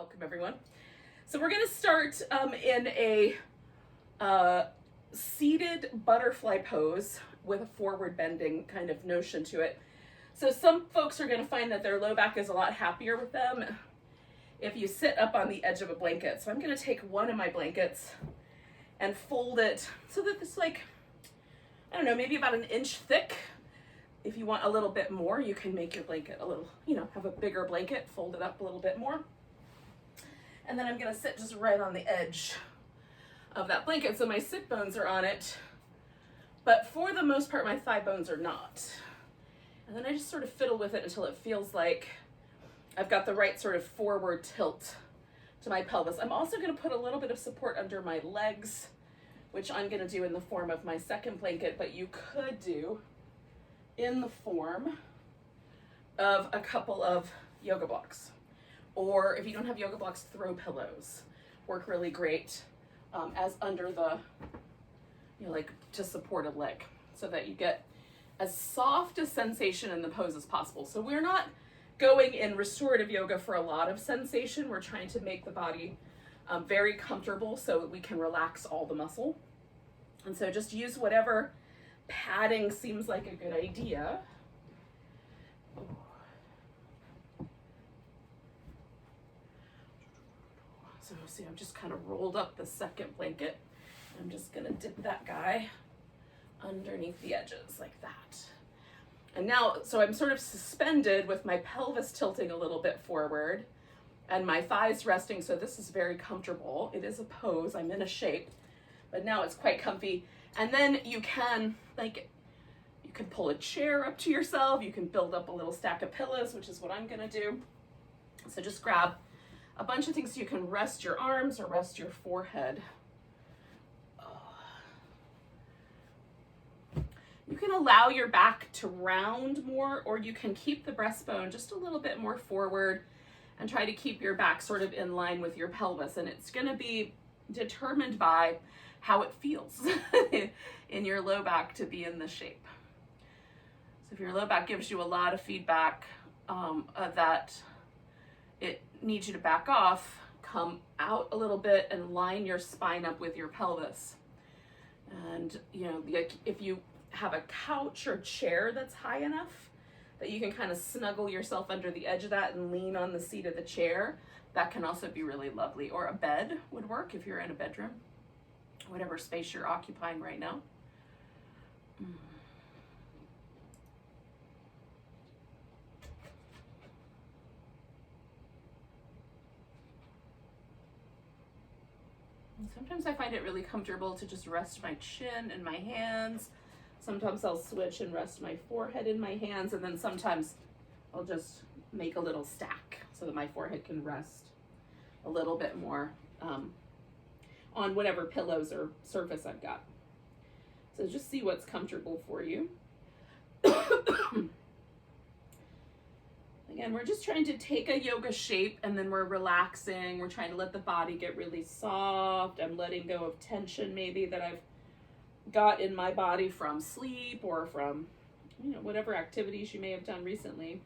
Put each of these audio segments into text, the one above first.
Welcome everyone. So we're going to start in a seated butterfly pose with a forward bending kind of notion to it. So some folks are going to find that their low back is a lot happier with them if you sit up on the edge of a blanket. So I'm going to take one of my blankets and fold it so that it's like, I don't know, maybe about 1 inch thick. If you want a little bit more, you can make your blanket a little, have a bigger blanket, fold it up a little bit more. And then I'm gonna sit just right on the edge of that blanket. So my sit bones are on it, but for the most part, my thigh bones are not. And then I just sort of fiddle with it until it feels like I've got the right sort of forward tilt to my pelvis. I'm also gonna put a little bit of support under my legs, which I'm gonna do in the form of my second blanket, but you could do in the form of a couple of yoga blocks. Or if you don't have yoga blocks, throw pillows. Work really great as under the, like to support a leg so that you get as soft a sensation in the pose as possible. So we're not going in restorative yoga for a lot of sensation. We're trying to make the body very comfortable so that we can relax all the muscle. And so just use whatever padding seems like a good idea. So see, I've just kind of rolled up the second blanket. I'm just gonna dip that guy underneath the edges like that. And now, so I'm sort of suspended with my pelvis tilting a little bit forward and my thighs resting, so this is very comfortable. It is a pose, I'm in a shape, but now it's quite comfy. And then you can, you can pull a chair up to yourself, you can build up a little stack of pillows, which is what I'm gonna do. So just grab a bunch of things so you can rest your arms or rest your forehead. You can allow your back to round more, or you can keep the breastbone just a little bit more forward and try to keep your back sort of in line with your pelvis. And it's gonna be determined by how it feels in your low back to be in this shape. So if your low back gives you a lot of feedback that it needs you to back off, come out a little bit and line your spine up with your pelvis. And if you have a couch or chair that's high enough that you can kind of snuggle yourself under the edge of that and lean on the seat of the chair, that can also be really lovely. Or a bed would work if you're in a bedroom, whatever space you're occupying right now. And sometimes I find it really comfortable to just rest my chin in my hands. Sometimes I'll switch and rest my forehead in my hands, and then sometimes I'll just make a little stack so that my forehead can rest a little bit more on whatever pillows or surface I've got. So just see what's comfortable for you. Again, we're just trying to take a yoga shape and then we're relaxing. We're trying to let the body get really soft. I'm letting go of tension maybe that I've got in my body from sleep or from, whatever activities you may have done recently.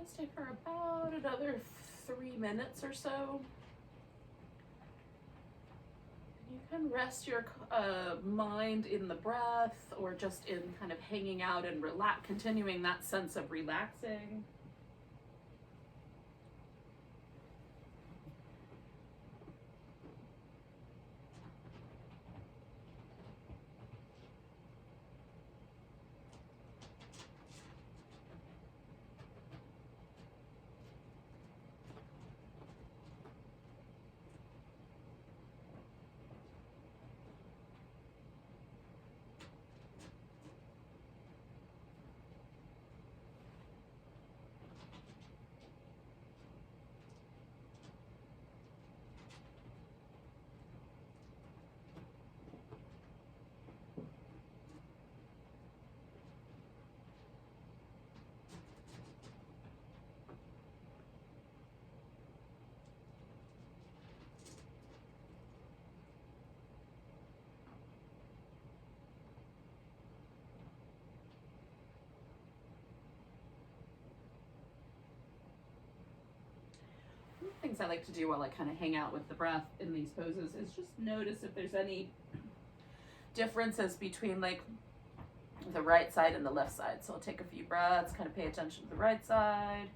stay for about another 3 minutes or so. You can rest your mind in the breath, or just in kind of hanging out and continuing that sense of relaxing. Things I like to do while I kind of hang out with the breath in these poses is just notice if there's any differences between like the right side and the left side. So I'll take a few breaths, kind of pay attention to the right side,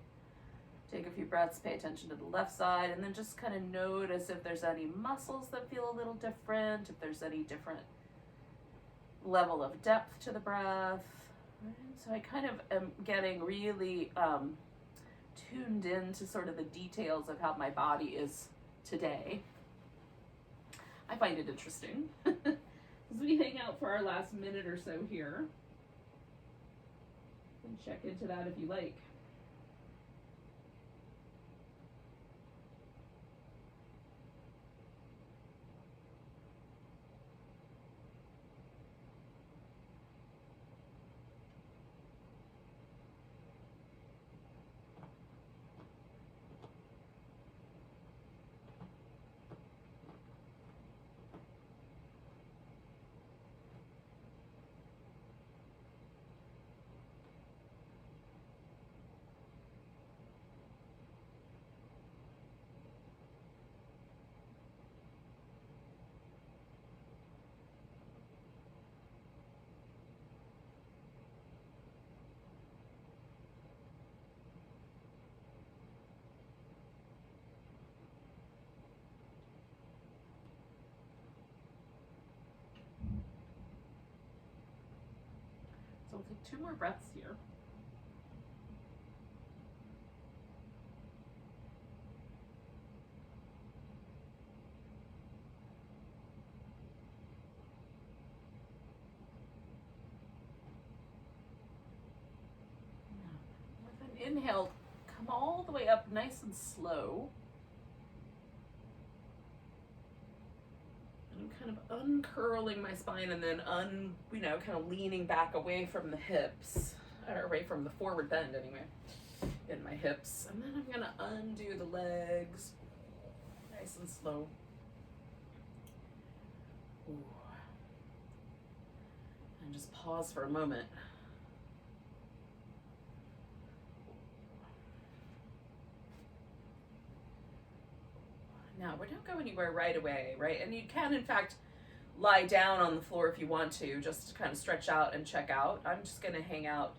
take a few breaths, pay attention to the left side, and then just kind of notice if there's any muscles that feel a little different, if there's any different level of depth to the breath. So I kind of am getting really tuned in to sort of the details of how my body is today. I find it interesting. As we hang out for our last minute or so here, and check into that if you like. So we'll take 2 more breaths here. With an inhale, come all the way up nice and slow. Kind of uncurling my spine, and then kind of leaning back away from the hips, or away from the forward bend anyway, in my hips. And then I'm gonna undo the legs, nice and slow. Ooh. And just pause for a moment. Now, we don't go anywhere right away, right? And you can, in fact, lie down on the floor if you want to, just to kind of stretch out and check out. I'm just going to hang out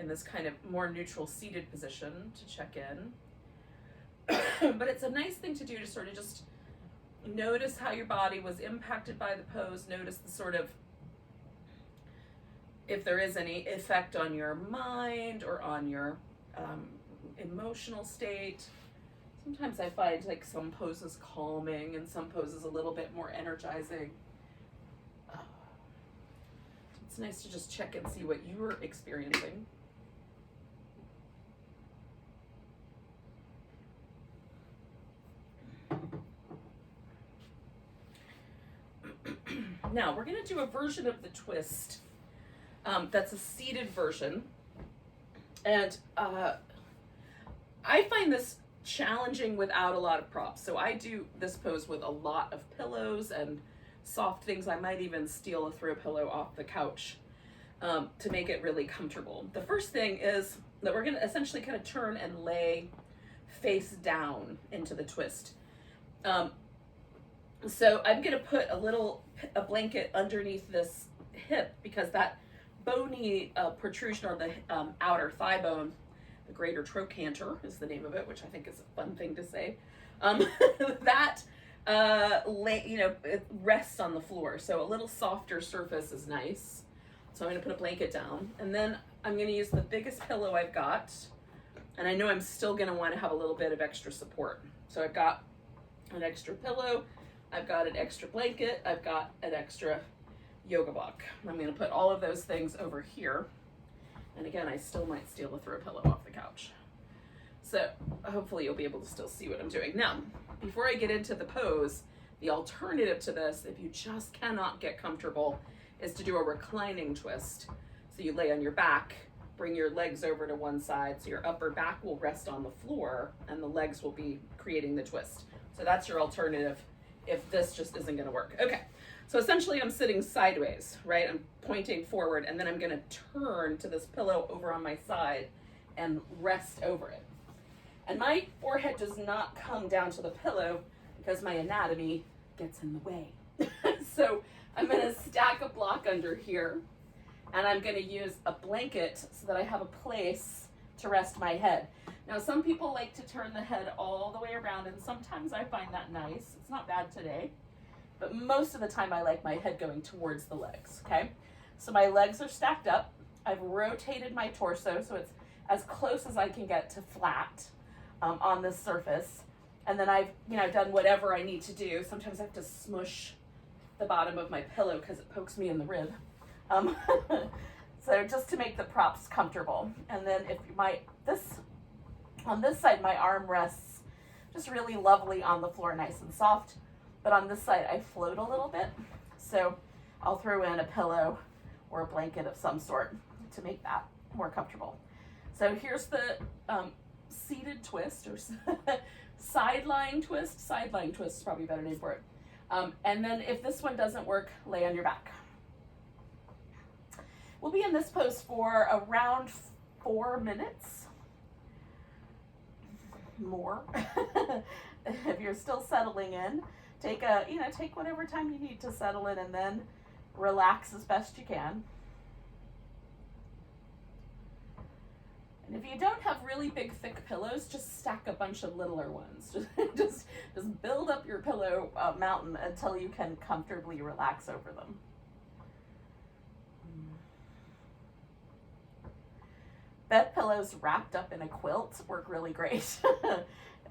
in this kind of more neutral seated position to check in. But it's a nice thing to do to sort of just notice how your body was impacted by the pose. Notice the sort of, if there is any effect on your mind or on your emotional state. Sometimes I find like some poses calming and some poses a little bit more energizing. It's nice to just check and see what you're experiencing. Now we're going to do a version of the twist that's a seated version. And I find this challenging without a lot of props. So I do this pose with a lot of pillows and soft things. I might even steal a throw pillow off the couch to make it really comfortable. The first thing is that we're going to essentially kind of turn and lay face down into the twist. So I'm going to put a blanket underneath this hip, because that bony protrusion, or the outer thigh bone, the greater trochanter is the name of it, which I think is a fun thing to say, that it rests on the floor. So a little softer surface is nice. So I'm going to put a blanket down, and then I'm going to use the biggest pillow I've got, and I know I'm still going to want to have a little bit of extra support. So I've got an extra pillow, I've got an extra blanket, I've got an extra yoga block. I'm going to put all of those things over here. And again, I still might steal a throw pillow off the couch. So hopefully you'll be able to still see what I'm doing. Now, before I get into the pose, the alternative to this, if you just cannot get comfortable, is to do a reclining twist. So you lay on your back, bring your legs over to one side, so your upper back will rest on the floor and the legs will be creating the twist. So that's your alternative if this just isn't going to work. Okay, so essentially I'm sitting sideways, right? I'm pointing forward, and then I'm going to turn to this pillow over on my side and rest over it. And my forehead does not come down to the pillow because my anatomy gets in the way. So I'm going to stack a block under here, and I'm going to use a blanket so that I have a place to rest my head. Now, some people like to turn the head all the way around, and sometimes I find that nice. It's not bad today, but most of the time I like my head going towards the legs, okay? So my legs are stacked up. I've rotated my torso so it's as close as I can get to flat on this surface. And then I've done whatever I need to do. Sometimes I have to smush the bottom of my pillow because it pokes me in the rib. So just to make the props comfortable. And then on this side, my arm rests just really lovely on the floor, nice and soft. But on this side, I float a little bit. So I'll throw in a pillow or a blanket of some sort to make that more comfortable. So here's the seated twist, or side-lying twist. Side-lying twist is probably a better name for it. And then if this one doesn't work, lay on your back. We'll be in this pose for around 4 minutes. More. If you're still settling in, take whatever time you need to settle in, and then relax as best you can. And if you don't have really big, thick pillows, just stack a bunch of littler ones. Just build up your pillow mountain until you can comfortably relax over them. Bed pillows wrapped up in a quilt work really great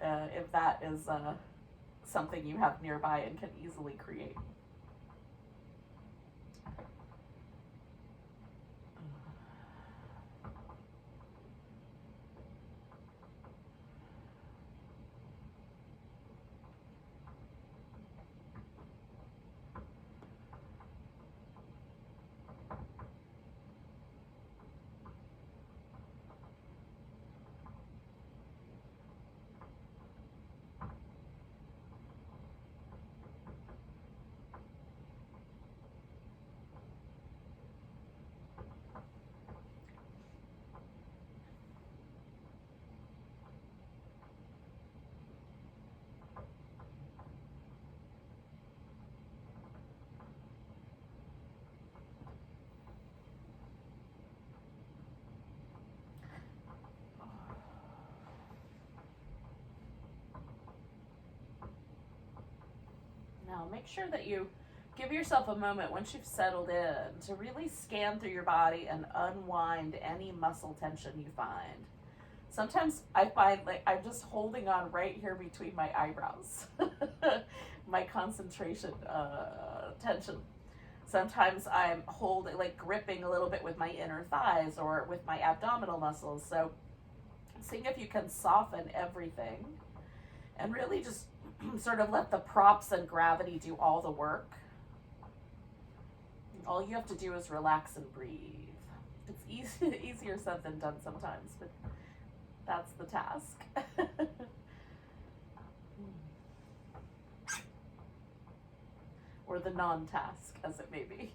if that is something you have nearby and can easily create. Now make sure that you give yourself a moment once you've settled in to really scan through your body and unwind any muscle tension you find. Sometimes I find like I'm just holding on right here between my eyebrows, my concentration tension. Sometimes I'm gripping a little bit with my inner thighs or with my abdominal muscles. So seeing if you can soften everything and really just sort of let the props and gravity do all the work. All you have to do is relax and breathe. It's easier said than done sometimes, but that's the task. Or the non-task, as it may be.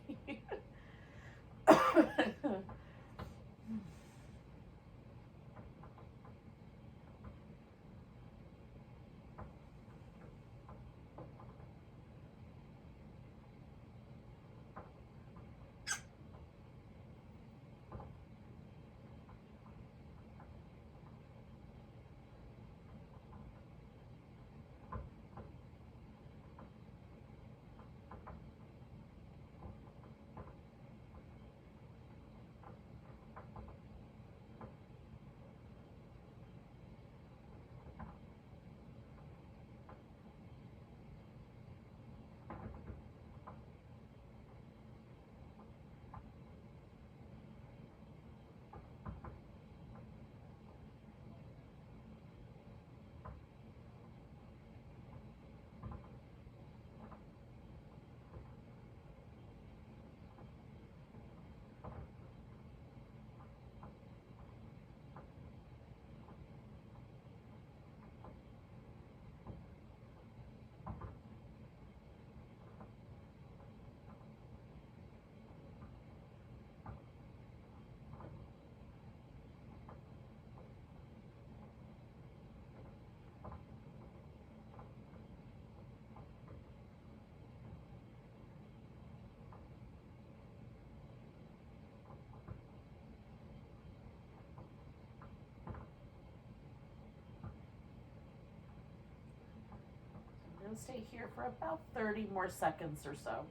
to stay here for about 30 more seconds or so.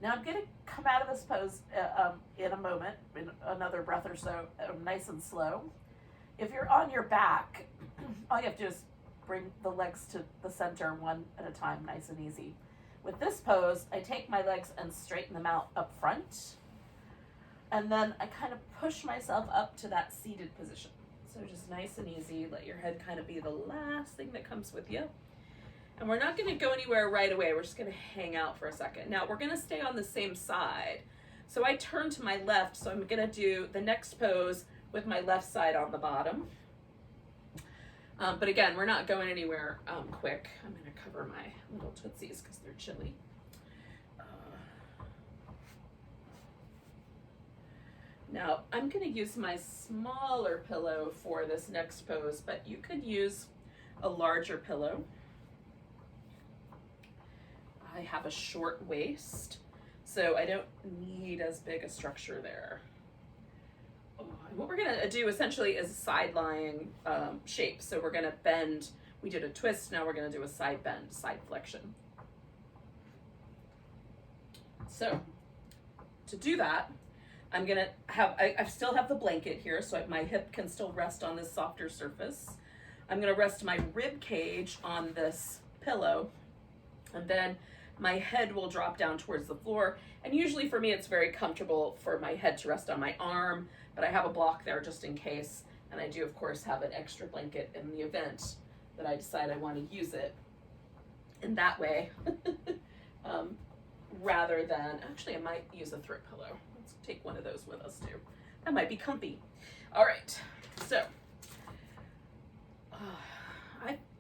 Now I'm going to come out of this pose in a moment, in another breath or so, nice and slow. If you're on your back, all you have to do is bring the legs to the center one at a time, nice and easy. With this pose, I take my legs and straighten them out up front, and then I kind of push myself up to that seated position. So just nice and easy, let your head kind of be the last thing that comes with you. And we're not going to go anywhere right away. We're just going to hang out for a second. Now we're going to stay on the same side. So I turn to my left, so I'm going to do the next pose with my left side on the bottom. But again, we're not going anywhere quick. I'm going to cover my little tootsies because they're chilly. Now I'm going to use my smaller pillow for this next pose, but you could use a larger pillow. I have a short waist, so I don't need as big a structure there. What we're gonna do essentially is a side lying shape. So we're gonna bend, we did a twist, now we're gonna do a side bend, side flexion. So to do that, I'm gonna have, I still have the blanket here, so my hip can still rest on this softer surface. I'm gonna rest my rib cage on this pillow, and then my head will drop down towards the floor. And usually for me, it's very comfortable for my head to rest on my arm, but I have a block there just in case. And I do, of course, have an extra blanket in the event that I decide I want to use it in that way. Rather than, actually I might use a throat pillow. Let's take one of those with us too. That might be comfy. All right, so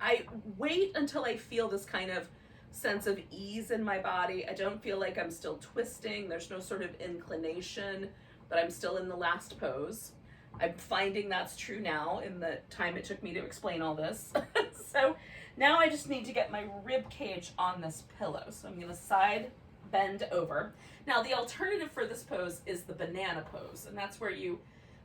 I wait until I feel this kind of sense of ease in my body. I don't feel like I'm still twisting. There's no sort of inclination, but I'm still in the last pose. I'm finding that's true now in the time it took me to explain all this. So now I just need to get my rib cage on this pillow. So I'm gonna side bend over. Now the alternative for this pose is the banana pose, and that's where you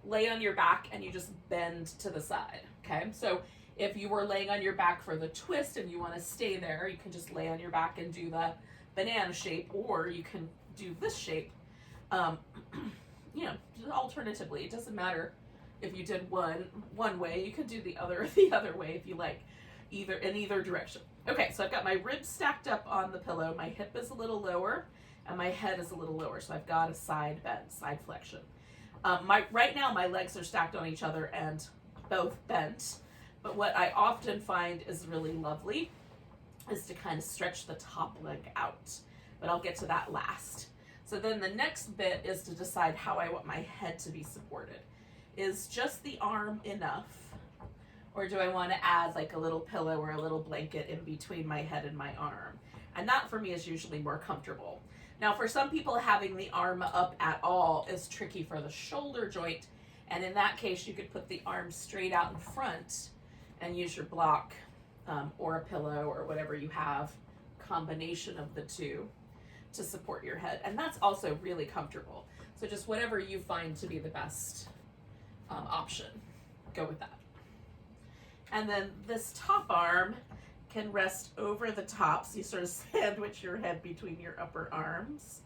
lay on your back and you just bend to the side, okay? So if you were laying on your back for the twist and you want to stay there, you can just lay on your back and do the banana shape, or you can do this shape. You know, alternatively, it doesn't matter if you did one way, you could do the other way if you like, in either direction. Okay, so I've got my ribs stacked up on the pillow, my hip is a little lower, and my head is a little lower, so I've got a side bend, side flexion. Right now my legs are stacked on each other and both bent. But what I often find is really lovely is to kind of stretch the top leg out. But I'll get to that last. So then the next bit is to decide how I want my head to be supported. Is just the arm enough? Or do I want to add like a little pillow or a little blanket in between my head and my arm? And that for me is usually more comfortable. Now for some people, having the arm up at all is tricky for the shoulder joint. And in that case, you could put the arm straight out in front and use your block or a pillow or whatever you have, combination of the two, to support your head. And that's also really comfortable. So just whatever you find to be the best option, go with that. And then this top arm can rest over the top, so you sort of sandwich your head between your upper arms.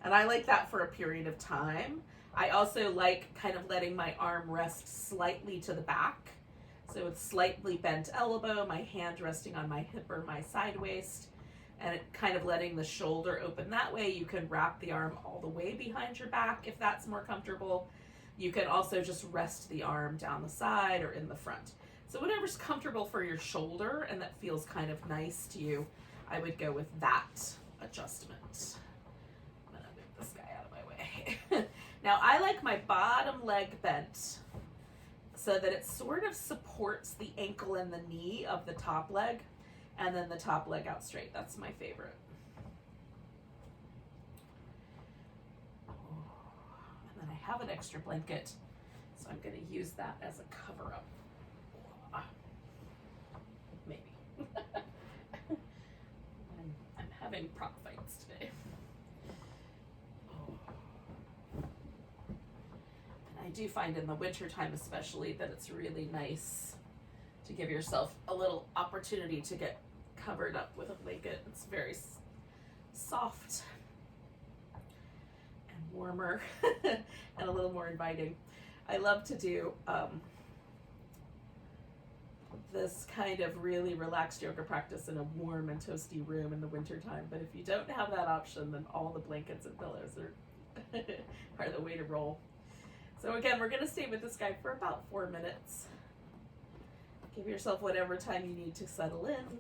And I like that for a period of time. I also like kind of letting my arm rest slightly to the back. So with slightly bent elbow, my hand resting on my hip or my side waist, and kind of letting the shoulder open that way. You can wrap the arm all the way behind your back if that's more comfortable. You can also just rest the arm down the side or in the front. So whatever's comfortable for your shoulder and that feels kind of nice to you, I would go with that adjustment. Okay. Now I like my bottom leg bent so that it sort of supports the ankle and the knee of the top leg, and then the top leg out straight. That's my favorite. And then I have an extra blanket, so I'm going to use that as a cover up. Maybe. I'm having prop fights today. And I do find in the winter time especially that it's really nice to give yourself a little opportunity to get covered up with a blanket. It's very soft and warmer and a little more inviting. I love to do this kind of really relaxed yoga practice in a warm and toasty room in the wintertime. But if you don't have that option, then all the blankets and pillows are the way to roll. So again, we're going to stay with this guy for about 4 minutes. Give yourself whatever time you need to settle in.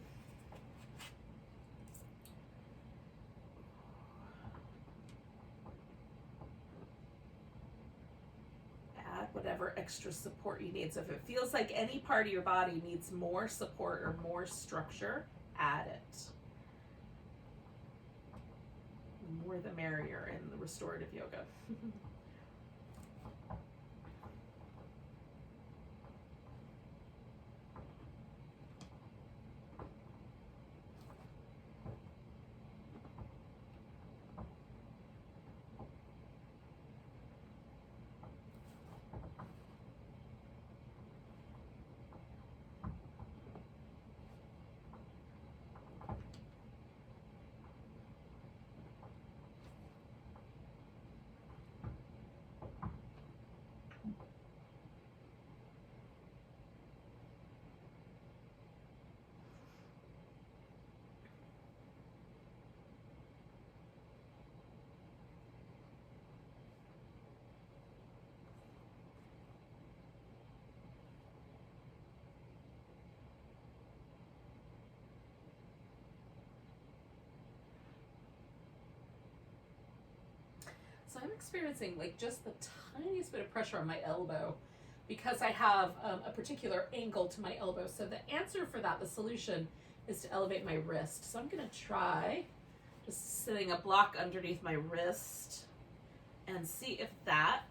Whatever extra support you need. So if it feels like any part of your body needs more support or more structure, add it. The more the merrier in the restorative yoga. So I'm experiencing like just the tiniest bit of pressure on my elbow because I have a particular angle to my elbow. So the answer for that, the solution, is to elevate my wrist. So I'm going to try just sitting a block underneath my wrist and see if that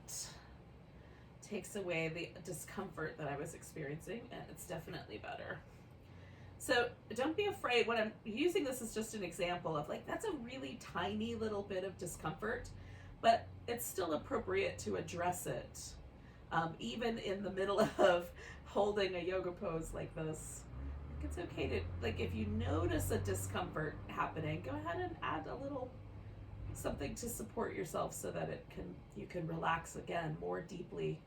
takes away the discomfort that I was experiencing, and it's definitely better. So don't be afraid. When I'm using this as just an example of like, that's a really tiny little bit of discomfort, but it's still appropriate to address it. Even in the middle of holding a yoga pose like this, it's okay to, like, if you notice a discomfort happening, go ahead and add a little something to support yourself so that you can relax again more deeply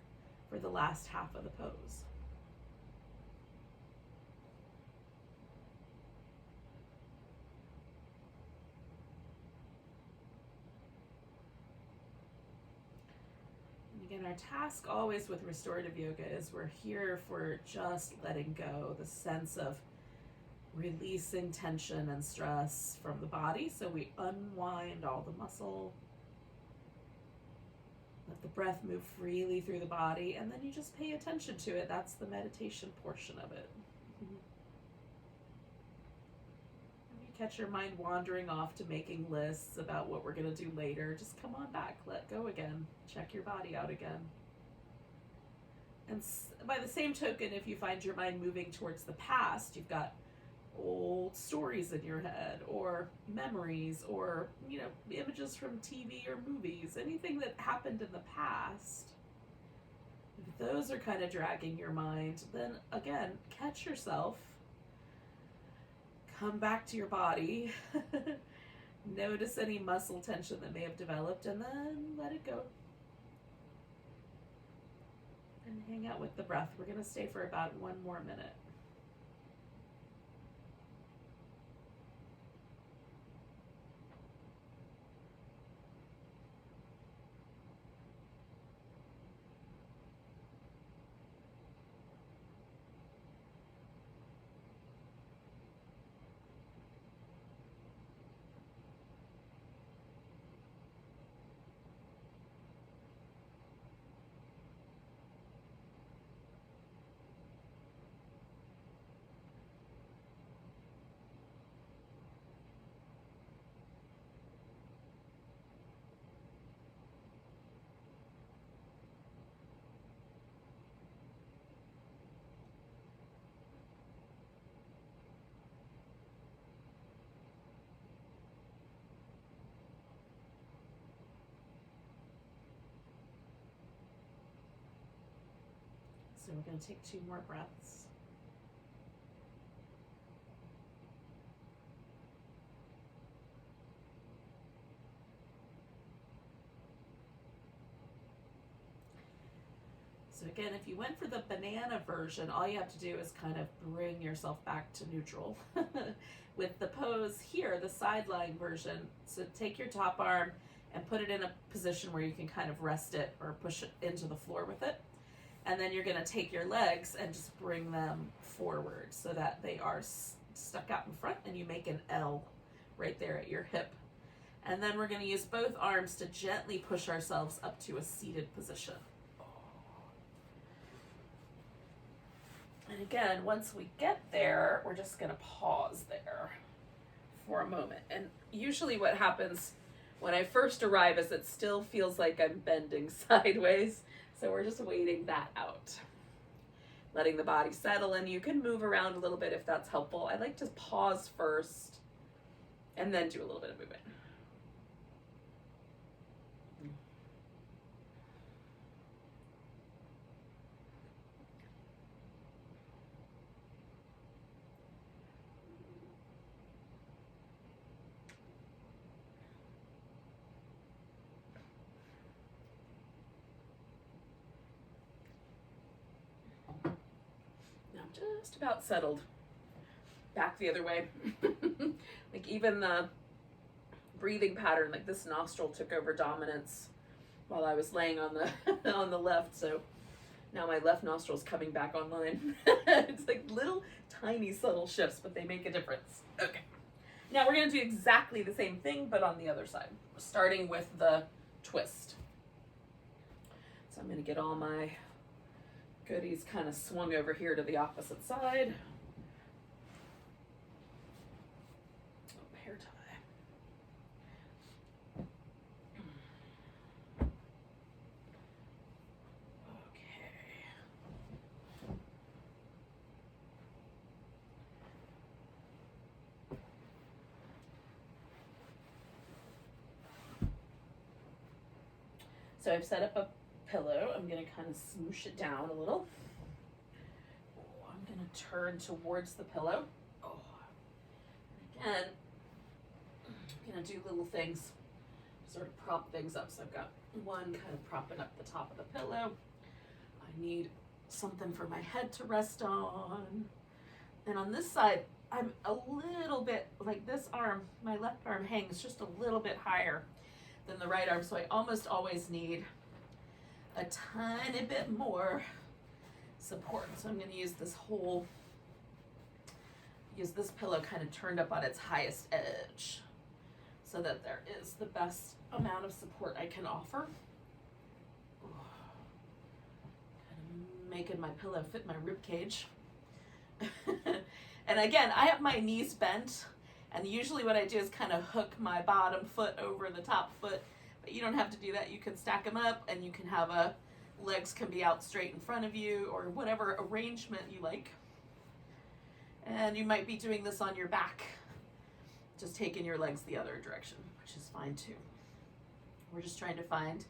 for the last half of the pose. Again, our task always with restorative yoga is we're here for just letting go, the sense of releasing tension and stress from the body. So we unwind all the muscle, let the breath move freely through the body, and then you just pay attention to it. That's the meditation portion of it. Catch your mind wandering off to making lists about what we're going to do later, just come on back, let go again, check your body out again. And by the same token, if you find your mind moving towards the past, you've got old stories in your head or memories or, images from TV or movies, anything that happened in the past. If those are kind of dragging your mind, then again, catch yourself. Come back to your body, notice any muscle tension that may have developed, and then let it go. And hang out with the breath. We're going to stay for about 1 more minute. So we're going to take 2 more breaths. So again, if you went for the banana version, all you have to do is kind of bring yourself back to neutral. With the pose here, the side lying version, so take your top arm and put it in a position where you can kind of rest it or push it into the floor with it. And then you're going to take your legs and just bring them forward so that they are stuck out in front, and you make an L right there at your hip. And then we're going to use both arms to gently push ourselves up to a seated position. And again, once we get there, we're just going to pause there for a moment. And usually what happens when I first arrive is it still feels like I'm bending sideways. So we're just waiting that out. Letting the body settle, and you can move around a little bit if that's helpful. I like to pause first and then do a little bit of movement. Just about settled. Back the other way. Like even the breathing pattern, like this nostril took over dominance while I was laying on the on the left, so now my left nostril's coming back online. It's like little tiny subtle shifts, but they make a difference. Okay. Now we're gonna do exactly the same thing, but on the other side, starting with the twist. So I'm gonna get all my goodies kind of swung over here to the opposite side. Oh, hair tie. Okay. So I've set up a pillow. I'm going to kind of smoosh it down a little. Oh, I'm going to turn towards the pillow. Oh. Again, I'm going to do little things, sort of prop things up. So I've got one kind of propping up the top of the pillow. I need something for my head to rest on. And on this side, I'm a little bit, like this arm, my left arm hangs just a little bit higher than the right arm. So I almost always need a tiny bit more support. So I'm going to use this pillow kind of turned up on its highest edge so that there is the best amount of support I can offer. Kind of making my pillow fit my rib cage. And again, I have my knees bent, and usually what I do is kind of hook my bottom foot over the top foot. But you don't have to do that. You can stack them up, and you can have legs can be out straight in front of you, or whatever arrangement you like. And you might be doing this on your back, just taking your legs the other direction, which is fine too. We're just trying to find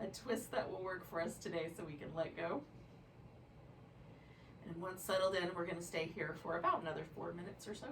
a twist that will work for us today so we can let go. And once settled in, we're going to stay here for about another 4 minutes or so.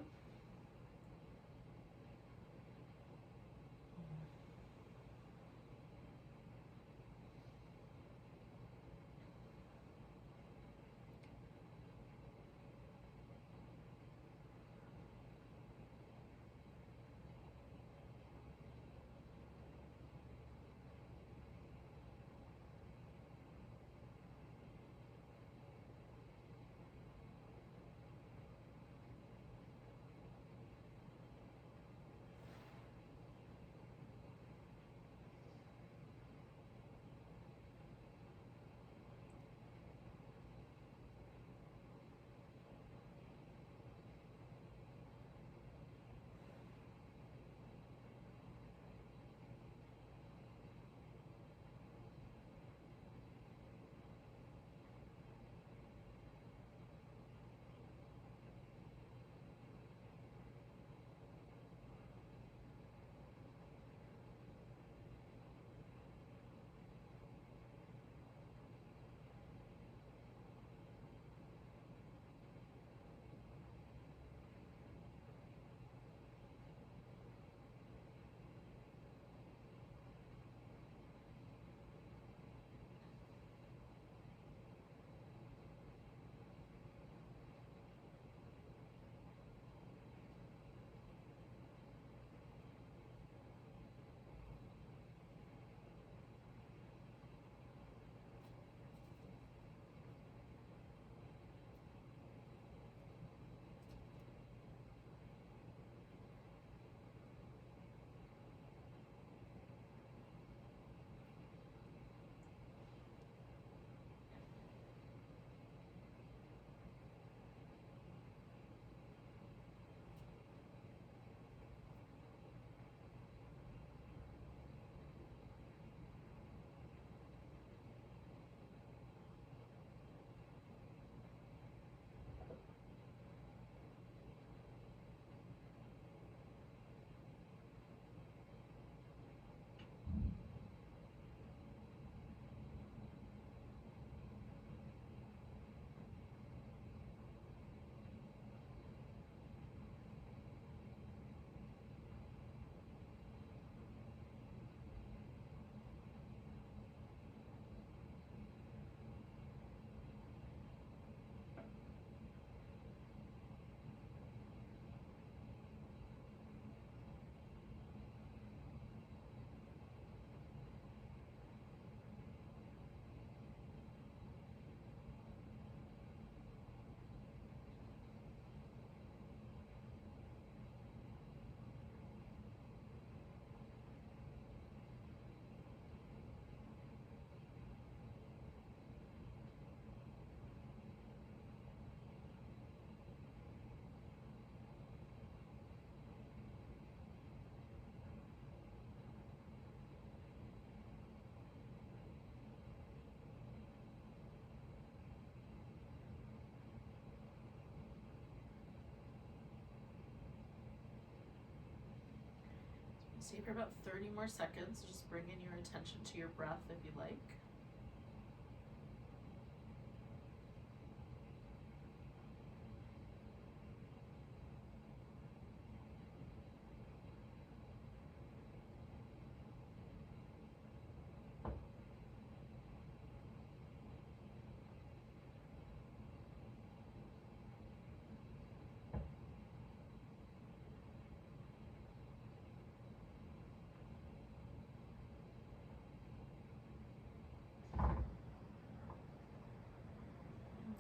Stay for about 30 more seconds. Just bring in your attention to your breath if you like.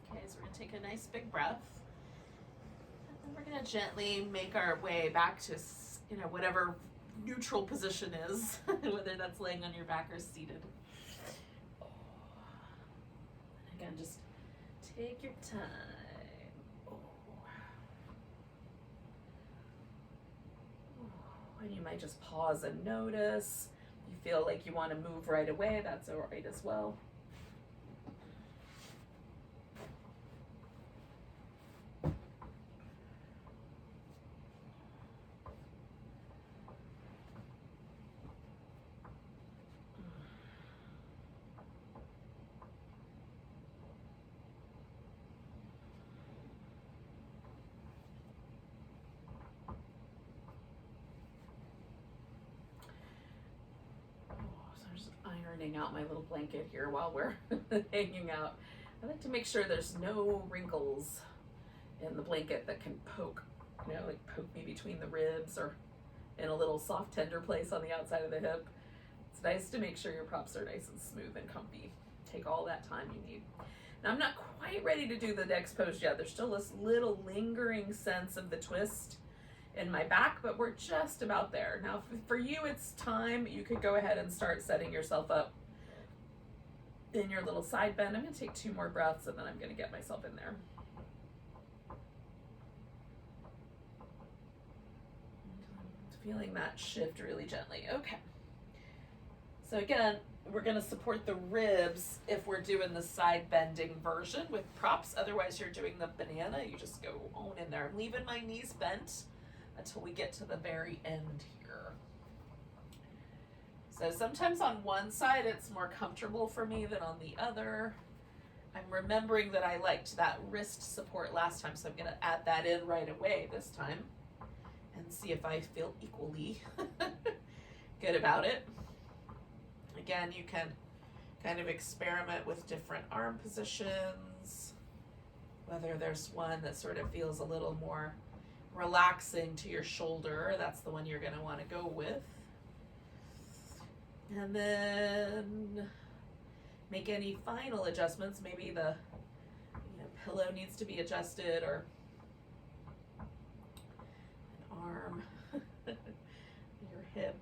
Okay, so we're going to take a nice big breath. And then we're going to gently make our way back to, whatever neutral position is, whether that's laying on your back or seated. Again, just take your time. And you might just pause and notice. If you feel like you want to move right away, that's all right as well. Ironing out my little blanket here while we're hanging out. I like to make sure there's no wrinkles in the blanket that can poke, like poke me between the ribs or in a little soft tender place on the outside of the hip. It's nice to make sure your props are nice and smooth and comfy. Take all that time you need. Now I'm not quite ready to do the next pose yet. There's still this little lingering sense of the twist in my back, but we're just about there. Now, for you, it's time. You could go ahead and start setting yourself up in your little side bend. I'm gonna take 2 more breaths and then I'm gonna get myself in there. Feeling that shift really gently. Okay. So again, we're gonna support the ribs if we're doing the side bending version with props. Otherwise, you're doing the banana. You just go on in there. I'm leaving my knees bent until we get to the very end here. So sometimes on one side it's more comfortable for me than on the other. I'm remembering that I liked that wrist support last time, so I'm gonna add that in right away this time and see if I feel equally good about it. Again, you can kind of experiment with different arm positions, whether there's one that sort of feels a little more relaxing to your shoulder, that's the one you're going to want to go with. And then make any final adjustments. Maybe the pillow needs to be adjusted, or an arm, your hip.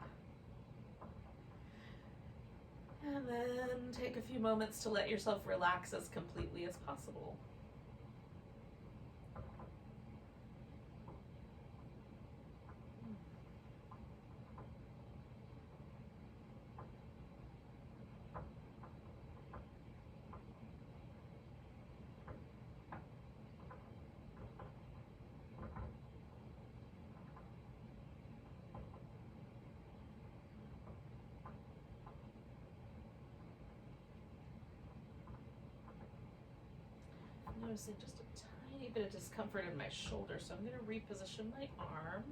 And then take a few moments to let yourself relax as completely as possible. Noticing just a tiny bit of discomfort in my shoulder, so I'm going to reposition my arm.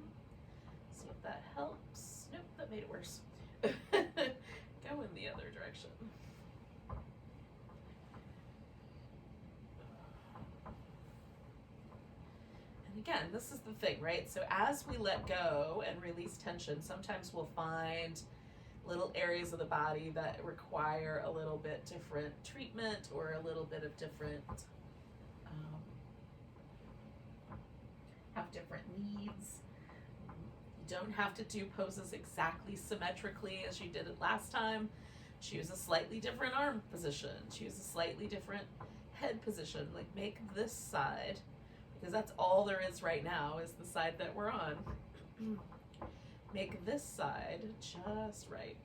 See if that helps. Nope, that made it worse. Go in the other direction. And again, this is the thing, right? So as we let go and release tension, sometimes we'll find little areas of the body that require a little bit different treatment or a little bit of different have different needs. You don't have to do poses exactly symmetrically as you did it last time. Choose a slightly different arm position. Choose a slightly different head position. Like make this side, because that's all there is right now, is the side that we're on. Make this side just right.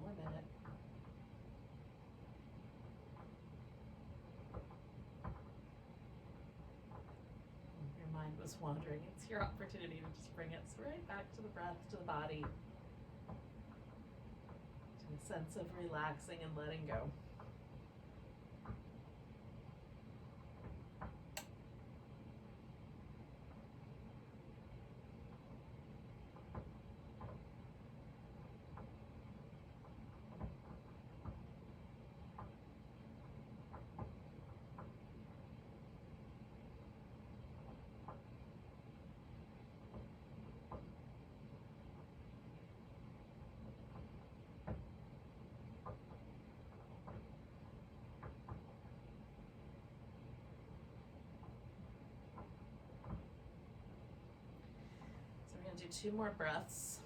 more minute. If your mind was wandering, it's your opportunity to just bring it right back to the breath, to the body, to a sense of relaxing and letting go. Do 2 more breaths.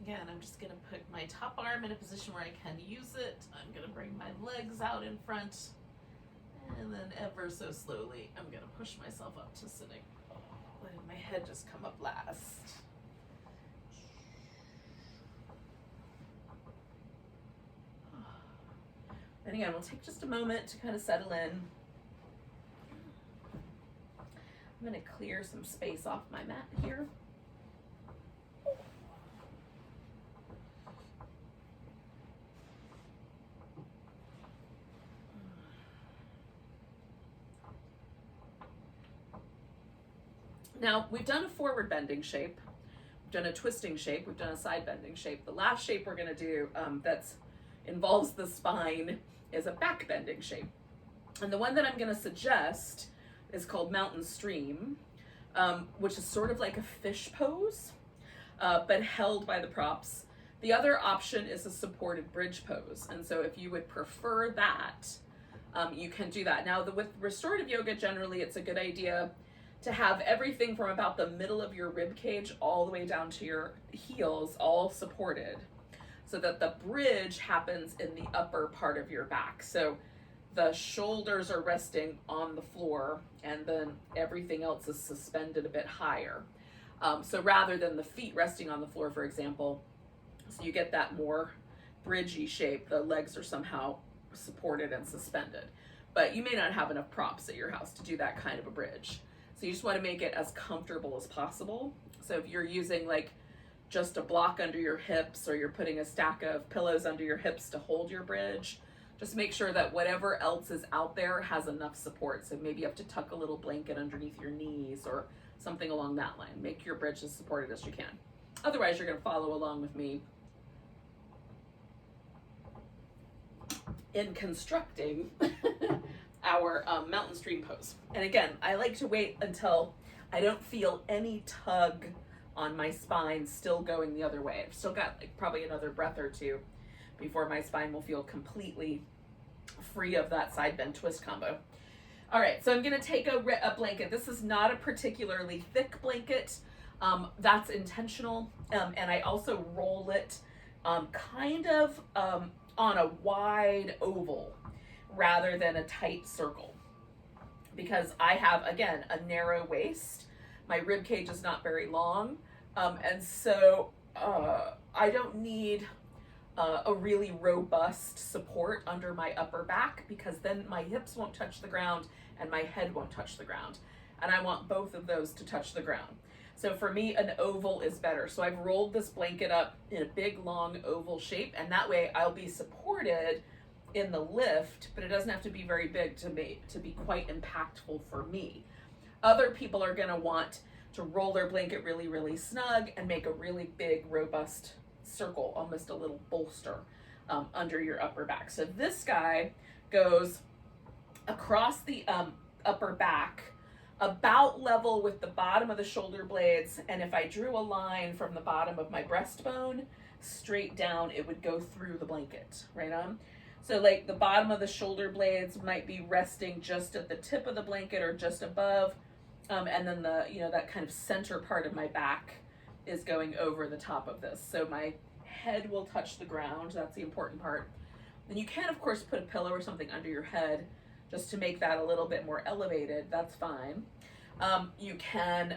Again, I'm just going to put my top arm in a position where I can use it. I'm going to bring my legs out in front, and then ever so slowly I'm going to push myself up to sitting. Letting my head just come up last. And again, we'll take just a moment to kind of settle in. I'm going to clear some space off my mat here. Now, we've done a forward bending shape, we've done a twisting shape, we've done a side bending shape. The last shape we're going to do that's involves the spine is a back bending shape. And the one that I'm going to suggest is called mountain stream, which is sort of like a fish pose, but held by the props. The other option is a supported bridge pose. And so if you would prefer that, you can do that. Now, with restorative yoga, generally, it's a good idea to have everything from about the middle of your rib cage all the way down to your heels all supported, so that the bridge happens in the upper part of your back. So the shoulders are resting on the floor, and then everything else is suspended a bit higher. So rather than the feet resting on the floor, for example, so you get that more bridgey shape, the legs are somehow supported and suspended. But you may not have enough props at your house to do that kind of a bridge. So you just want to make it as comfortable as possible. So if you're using like just a block under your hips, or you're putting a stack of pillows under your hips to hold your bridge, just make sure that whatever else is out there has enough support. So maybe you have to tuck a little blanket underneath your knees or something along that line. Make your bridge as supported as you can. Otherwise, you're going to follow along with me in constructing our mountain stream pose. And again, I like to wait until I don't feel any tug on my spine still going the other way. I've still got like probably another breath or two before my spine will feel completely free of that side bend twist combo. All right, so I'm gonna take a blanket. This is not a particularly thick blanket. That's intentional. And I also roll it kind of on a wide oval rather than a tight circle, because I have, again, a narrow waist. My rib cage is not very long. And so I don't need a really robust support under my upper back, because then my hips won't touch the ground and my head won't touch the ground. And I want both of those to touch the ground. So for me, an oval is better. So I've rolled this blanket up in a big, long oval shape, and that way I'll be supported in the lift, but it doesn't have to be very big to be quite impactful for me. Other people are gonna want to roll their blanket really, really snug and make a really big, robust circle, almost a little bolster under your upper back. So this guy goes across the upper back, about level with the bottom of the shoulder blades. And if I drew a line from the bottom of my breastbone straight down, it would go through the blanket, right on. So like the bottom of the shoulder blades might be resting just at the tip of the blanket or just above. And then the, that kind of center part of my back is going over the top of this. So my head will touch the ground. That's the important part. Then you can, of course, put a pillow or something under your head just to make that a little bit more elevated, that's fine. You can,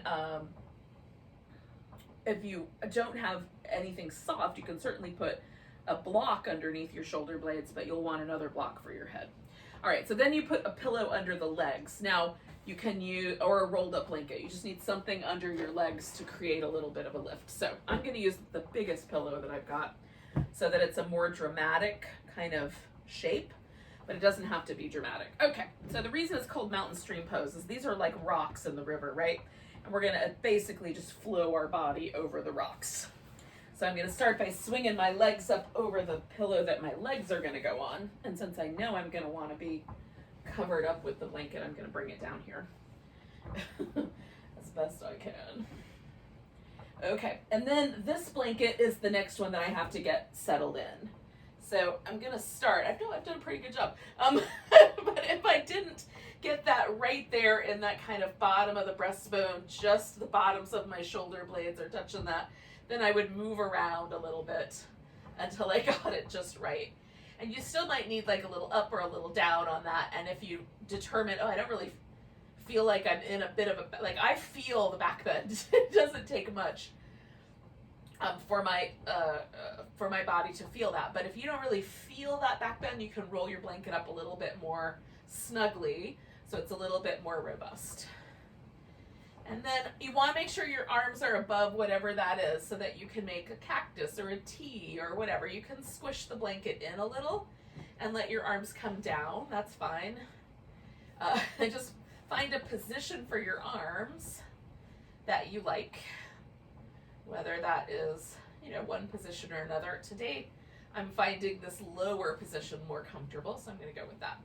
if you don't have anything soft, you can certainly put a block underneath your shoulder blades, but you'll want another block for your head. All right, so then you put a pillow under the legs. Now you can use, or a rolled up blanket. You just need something under your legs to create a little bit of a lift. So I'm gonna use the biggest pillow that I've got so that it's a more dramatic kind of shape, but it doesn't have to be dramatic. Okay, so the reason it's called mountain stream pose is these are like rocks in the river, right? And we're gonna basically just flow our body over the rocks. So I'm gonna start by swinging my legs up over the pillow that my legs are gonna go on. And since I know I'm gonna wanna be covered up with the blanket, I'm gonna bring it down here as best I can. Okay, and then this blanket is the next one that I have to get settled in. So I'm gonna start, I know I've done a pretty good job, but if I didn't get that right there in that kind of bottom of the breastbone, just the bottoms of my shoulder blades are touching that, then I would move around a little bit until I got it just right. And you still might need like a little up or a little down on that. And if you determine, oh, I don't really feel like I'm in a bit of a, like I feel the back bend. It doesn't take much for my body to feel that. But if you don't really feel that back bend, you can roll your blanket up a little bit more snugly so it's a little bit more robust. And then you want to make sure your arms are above whatever that is so that you can make a cactus or a T or whatever. You can squish the blanket in a little and let your arms come down. That's fine. And just find a position for your arms that you like, whether that is, you know, one position or another. Today, I'm finding this lower position more comfortable, so I'm going to go with that.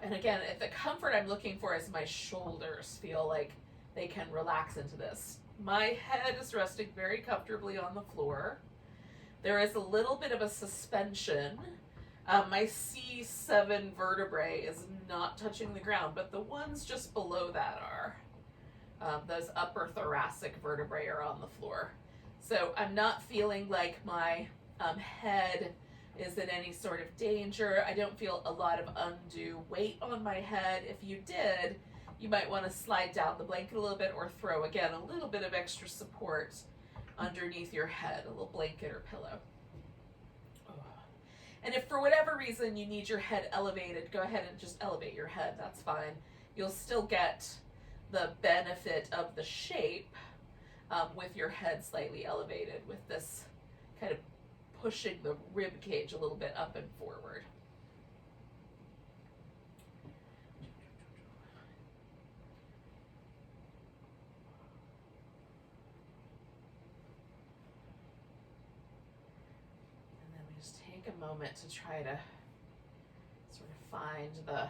And again, the comfort I'm looking for is my shoulders feel like they can relax into this. My head is resting very comfortably on the floor. There is a little bit of a suspension. My C7 vertebrae is not touching the ground, but the ones just below that are. Those upper thoracic vertebrae are on the floor. So I'm not feeling like my head is in any sort of danger. I don't feel a lot of undue weight on my head. If you did, you might want to slide down the blanket a little bit or throw, again, a little bit of extra support underneath your head, a little blanket or pillow. And if for whatever reason you need your head elevated, go ahead and just elevate your head. That's fine. You'll still get the benefit of the shape with your head slightly elevated with this kind of pushing the rib cage a little bit up and forward. And then we just take a moment to try to sort of find the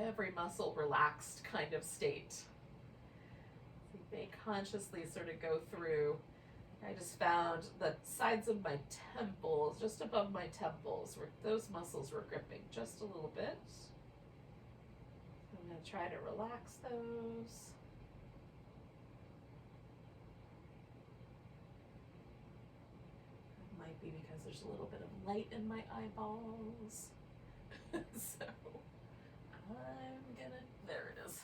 every muscle relaxed kind of state. May consciously sort of go through. I just found the sides of my temples, just above my temples, where those muscles were gripping just a little bit. I'm going to try to relax those. It might be because there's a little bit of light in my eyeballs. So I'm gonna, there it is,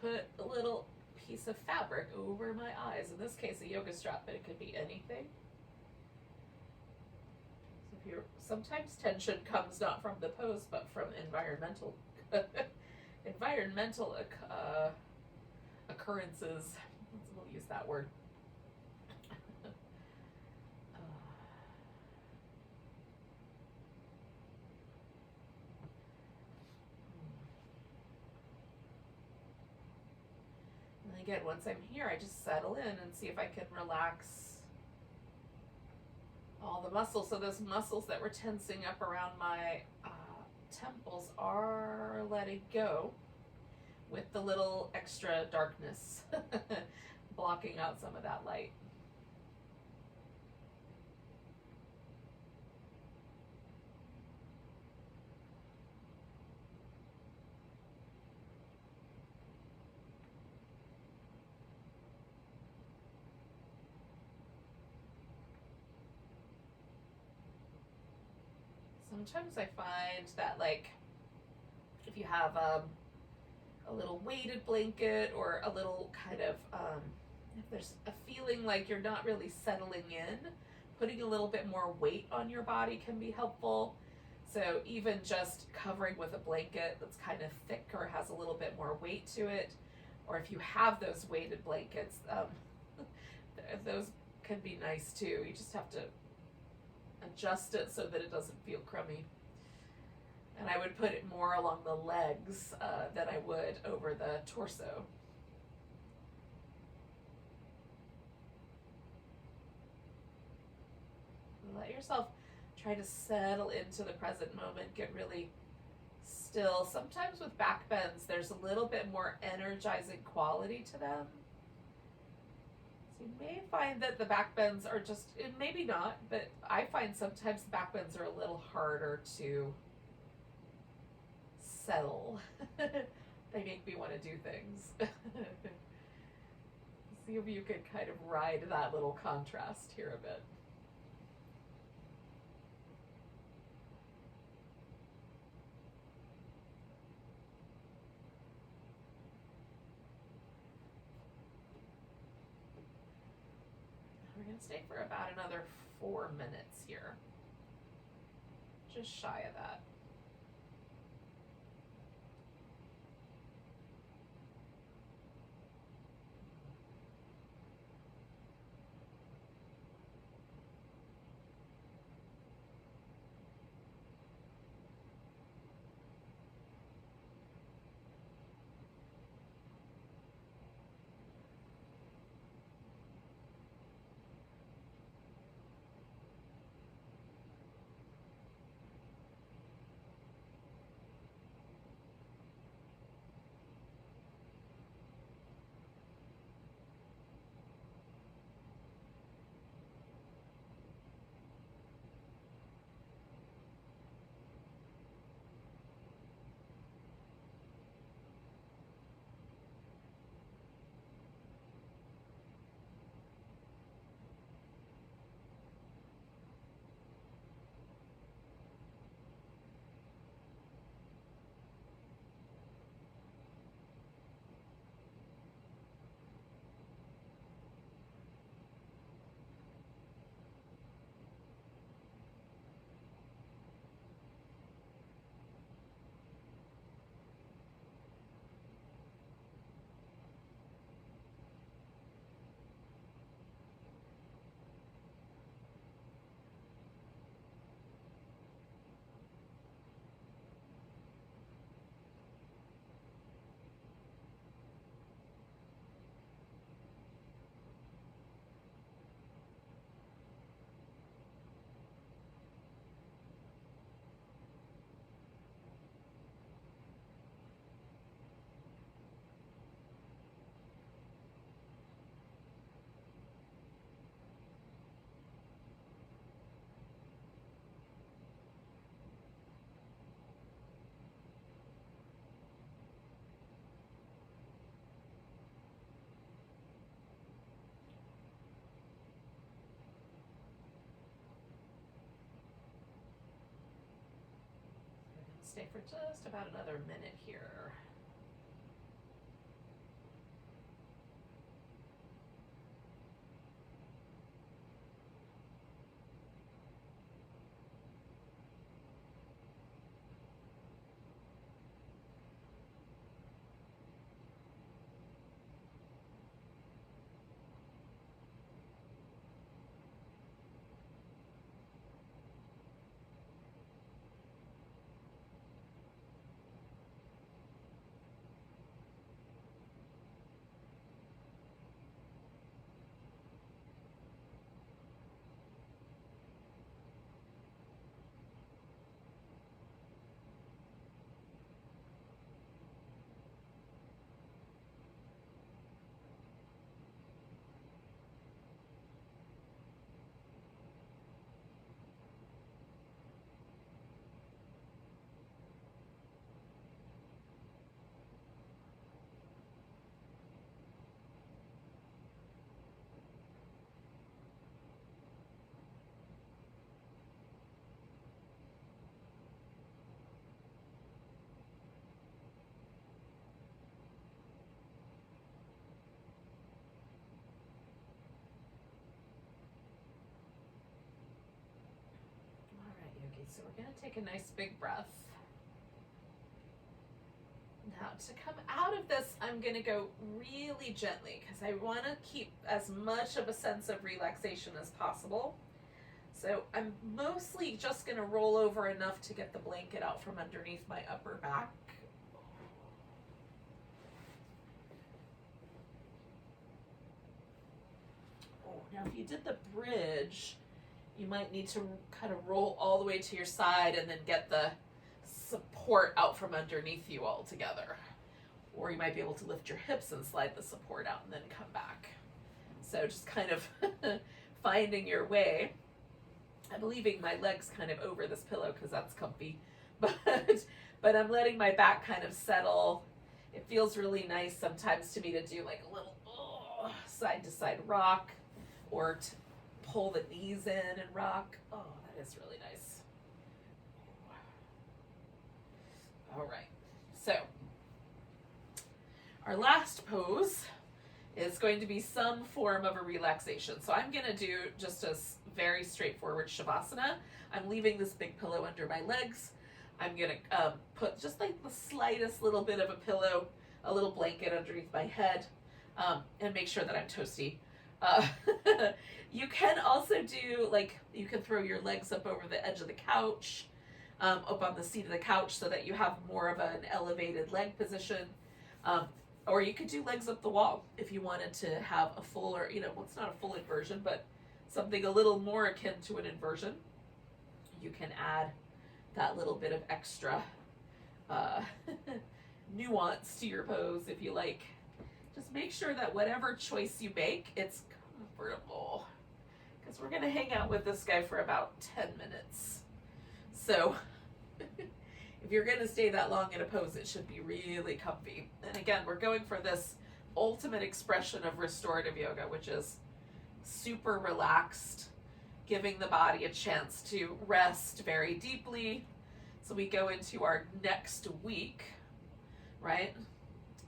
put a little piece of fabric over my eyes. In this case, a yoga strap, but it could be anything. So if you're, sometimes tension comes not from the pose, but from environmental occurrences. We'll use that word. Again, once I'm here, I just settle in and see if I can relax all the muscles. So those muscles that were tensing up around my temples are letting go with the little extra darkness blocking out some of that light. sometimes I find that, like, if you have a little weighted blanket or a little kind of, if there's a feeling like you're not really settling in, putting a little bit more weight on your body can be helpful. So even just covering with a blanket that's kind of thick or has a little bit more weight to it, or if you have those weighted blankets, those can be nice too. You just have to adjust it so that it doesn't feel crummy. And I would put it more along the legs than I would over the torso. Let yourself try to settle into the present moment, get really still. Sometimes with back bends, there's a little bit more energizing quality to them. So you may find that the back bends are just, maybe not, but I find sometimes the back bends are a little harder to settle. They make me want to do things. See if you can kind of ride that little contrast here a bit. We're going to stay for about another 4 minutes here. Just shy of that. Stay for just about another minute here. So we're going to take a nice big breath. Now to come out of this, I'm going to go really gently because I want to keep as much of a sense of relaxation as possible. So I'm mostly just going to roll over enough to get the blanket out from underneath my upper back. Oh, now if you did the bridge, you might need to kind of roll all the way to your side and then get the support out from underneath you all together. Or you might be able to lift your hips and slide the support out and then come back. So just kind of finding your way. I'm leaving my legs kind of over this pillow because that's comfy, but I'm letting my back kind of settle. It feels really nice sometimes to me to do like a little side to side rock, or to pull the knees in and rock. Oh, that is really nice. All right, so our last pose is going to be some form of a relaxation. So I'm gonna do just a very straightforward Shavasana. I'm leaving this big pillow under my legs. I'm gonna put just like the slightest little bit of a pillow, a little blanket underneath my head, and make sure that I'm toasty. You can also do, like, you can throw your legs up over the edge of the couch, up on the seat of the couch so that you have more of an elevated leg position. Or you could do legs up the wall if you wanted to have a fuller, well, it's not a full inversion, but something a little more akin to an inversion. You can add that little bit of extra nuance to your pose if you like. Just make sure that whatever choice you make, it's comfortable. Because we're going to hang out with this guy for about 10 minutes. So if you're going to stay that long in a pose, it should be really comfy. And again, we're going for this ultimate expression of restorative yoga, which is super relaxed, giving the body a chance to rest very deeply. So we go into our next week, right?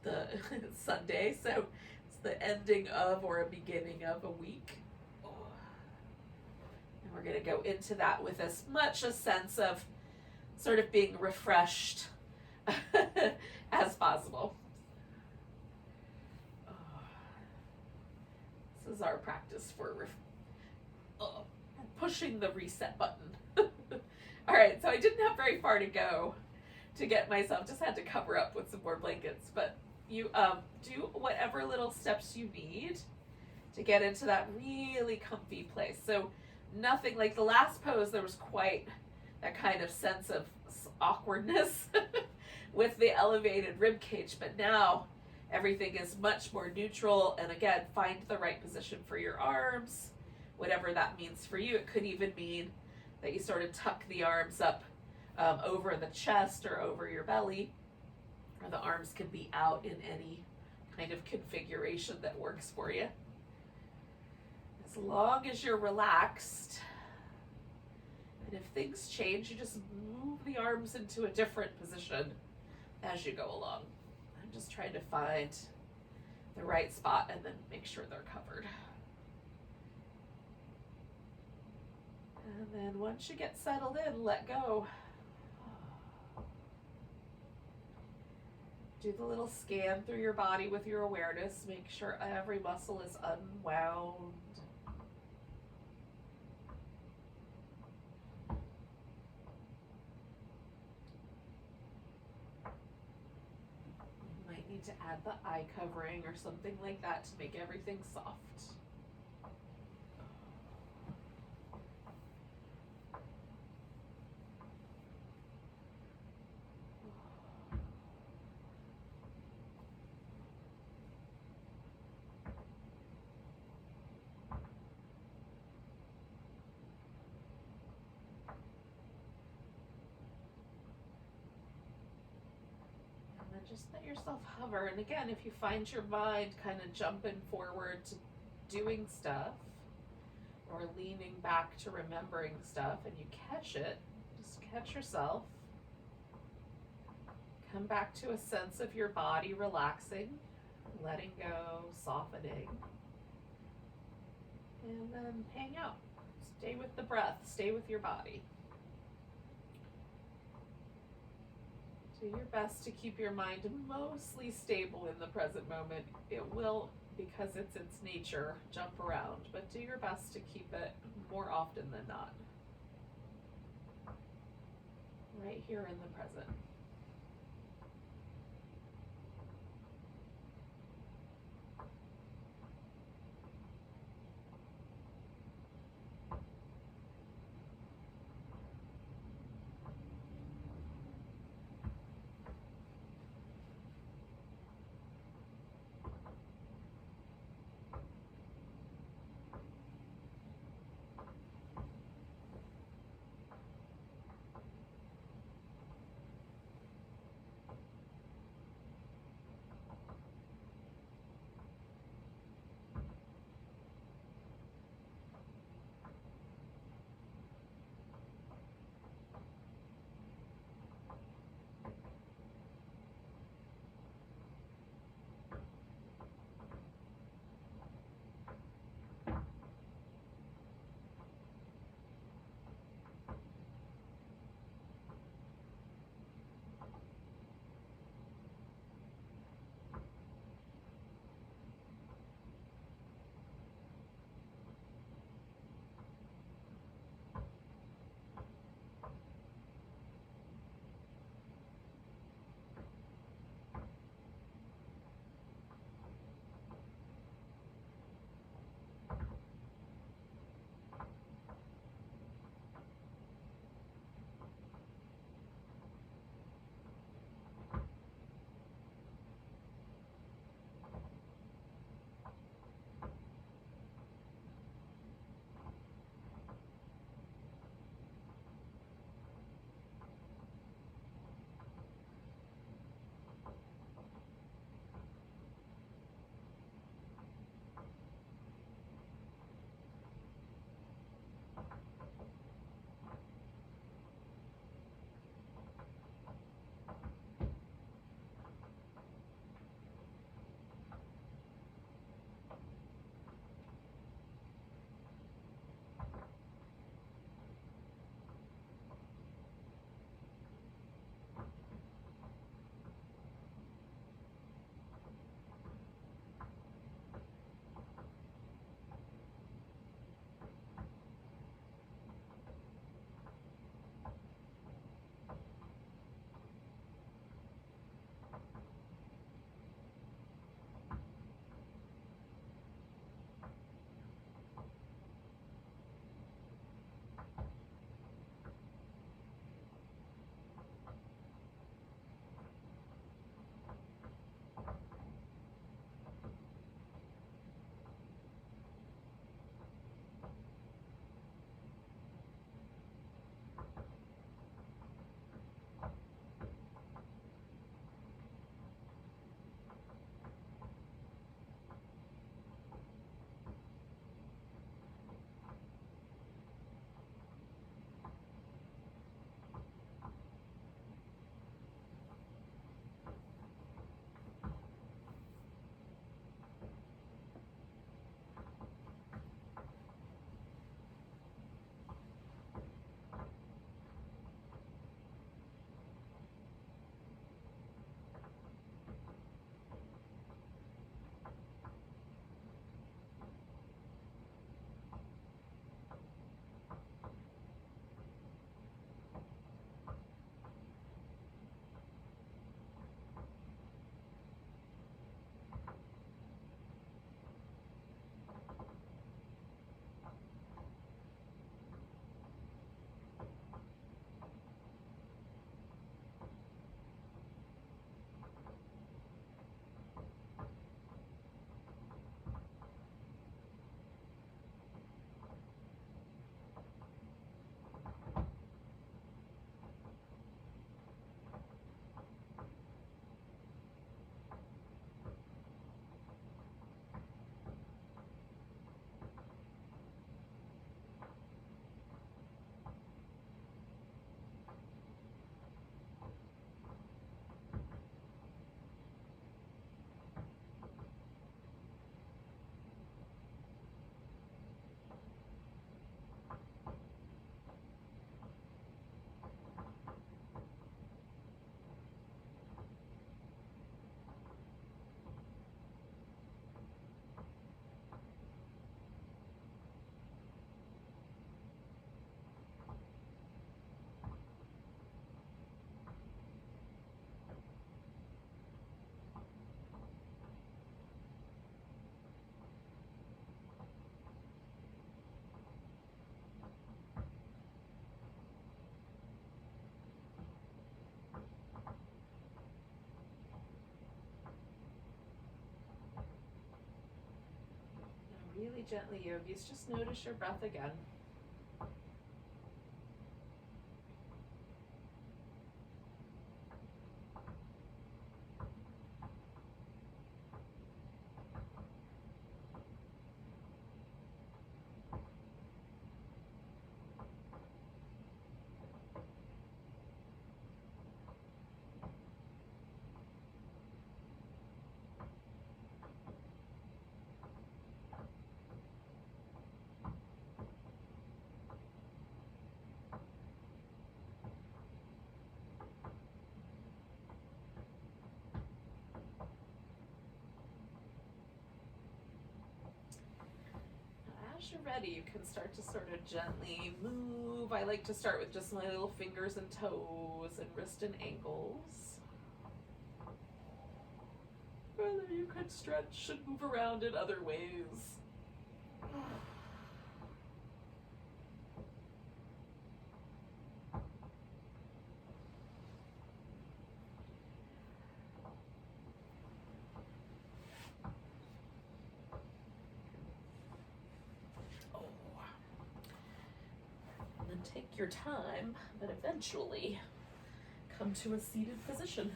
The Sunday. So it's the ending of or a beginning of a week. And we're going to go into that with as much a sense of sort of being refreshed as possible. This is our practice for pushing the reset button. All right, so I didn't have very far to go to get myself, just had to cover up with some more blankets, but you do whatever little steps you need to get into that really comfy place. So nothing like the last pose, there was quite that kind of sense of awkwardness with the elevated rib cage, but now everything is much more neutral. And again, find the right position for your arms, whatever that means for you. It could even mean that you sort of tuck the arms up over the chest or over your belly, or the arms can be out in any kind of configuration that works for you. As long as you're relaxed, and if things change, you just move the arms into a different position as you go along. I'm just trying to find the right spot and then make sure they're covered. And then once you get settled in, let go. Do the little scan through your body with your awareness. Make sure every muscle is unwound. You might need to add the eye covering or something like that to make everything soft. Just let yourself hover. And again, if you find your mind kind of jumping forward to doing stuff or leaning back to remembering stuff and you catch it, just catch yourself. Come back to a sense of your body relaxing, letting go, softening. And then hang out. Stay with the breath. Stay with your body. Do your best to keep your mind mostly stable in the present moment. It will, because it's its nature, jump around, but do your best to keep it more often than not right here in the present. gently, yogis. Just notice your breath again. As you're ready, you can start to sort of gently move. I like to start with just my little fingers and toes and wrist and ankles. Or then you could stretch and move around in other ways. Take your time, but eventually come to a seated position.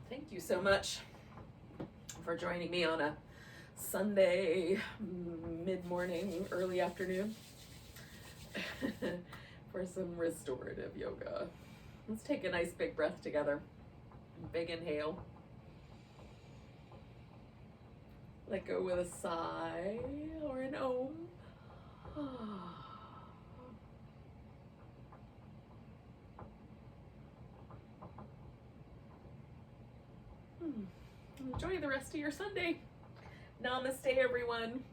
Thank you so much for joining me on a Sunday mid-morning, early afternoon for some restorative yoga. Let's take a nice big breath together. Big inhale. Let go with a sigh or an om. Enjoy the rest of your Sunday. Namaste, everyone.